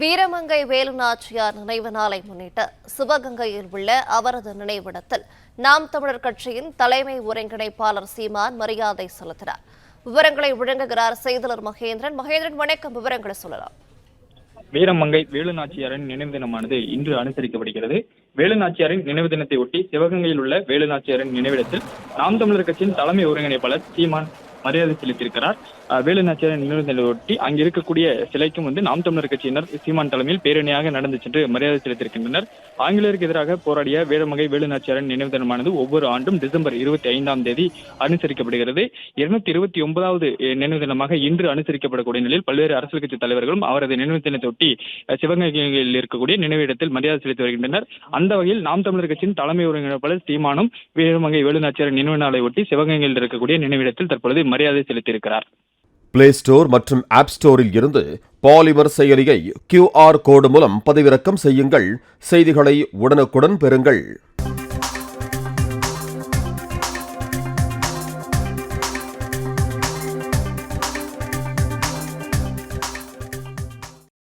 வீரமங்கை வேலுநாச்சியார் நினைவு நாளை முன்னிட்டு சிவகங்கையில் உள்ள அவரது நினைவிடத்தில் நாம் தமிழர் கட்சியின் தலைமை ஒருங்கிணைப்பாளர் சீமான் மரியாதை செலுத்தினார். விவரங்களை வழங்குகிறார் செய்தியாளர் மகேந்திரன். வணக்கம், விவரங்களை சொல்லலாம். வீரமங்கை வேலுநாச்சியாரின் நினைவு தினமானது இன்று அனுசரிக்கப்படுகிறது. வேலுநாச்சியாரின் நினைவு தினத்தை ஒட்டி சிவகங்கையில் உள்ள வேலுநாச்சியாரின் நினைவிடத்தில் நாம் தமிழர் கட்சியின் தலைமை ஒருங்கிணைப்பாளர் சீமான் மரியாதை செலுத்தியிருக்கிறார். வேலுநாச்சியாரின் நினைவு தினத்தை ஒட்டி அங்கு இருக்கக்கூடிய சிலைக்கும் நாம் தமிழர் கட்சியினர் சீமான் தலைமையில் பேரணியாக நடந்து சென்று மரியாதை செலுத்தியிருக்கின்றனர். ஆங்கிலேயருக்கு எதிராக போராடிய வீரமங்கை வேலுநாச்சியாரின் நினைவு தினமானது ஒவ்வொரு ஆண்டும் டிசம்பர் 25ஆம் தேதி அனுசரிக்கப்படுகிறது. 229வது நினைவு தினமாக இன்று அனுசரிக்கப்படக்கூடிய நிலையில் பல்வேறு அரசியல் கட்சி தலைவர்களும் அவரது நினைவு தினத்தை ஒட்டி சிவகங்கையில் இருக்கக்கூடிய நினைவிடத்தில் மரியாதை செலுத்தி வருகின்றனர். அந்த வகையில் நாம் தமிழர் கட்சியின் தலைமை ஒருங்கிணைப்பாளர் சீமானும் வீரமங்கை வேலுநாச்சியாரின் நினைவு நாளை ஒட்டி சிவகங்கையில் இருக்கக்கூடிய நினைவிடத்தில் தற்பொழுது மரியாதை செலுத்தியிருக்கிறார். பிளே ஸ்டோர் மற்றும் ஆப் ஸ்டோரில் இருந்து பாலிமர் செயலியை QR கோடு மூலம் பதிவிறக்கம் செய்யுங்கள். செய்திகளை உடனுக்குடன் பெறுங்கள்.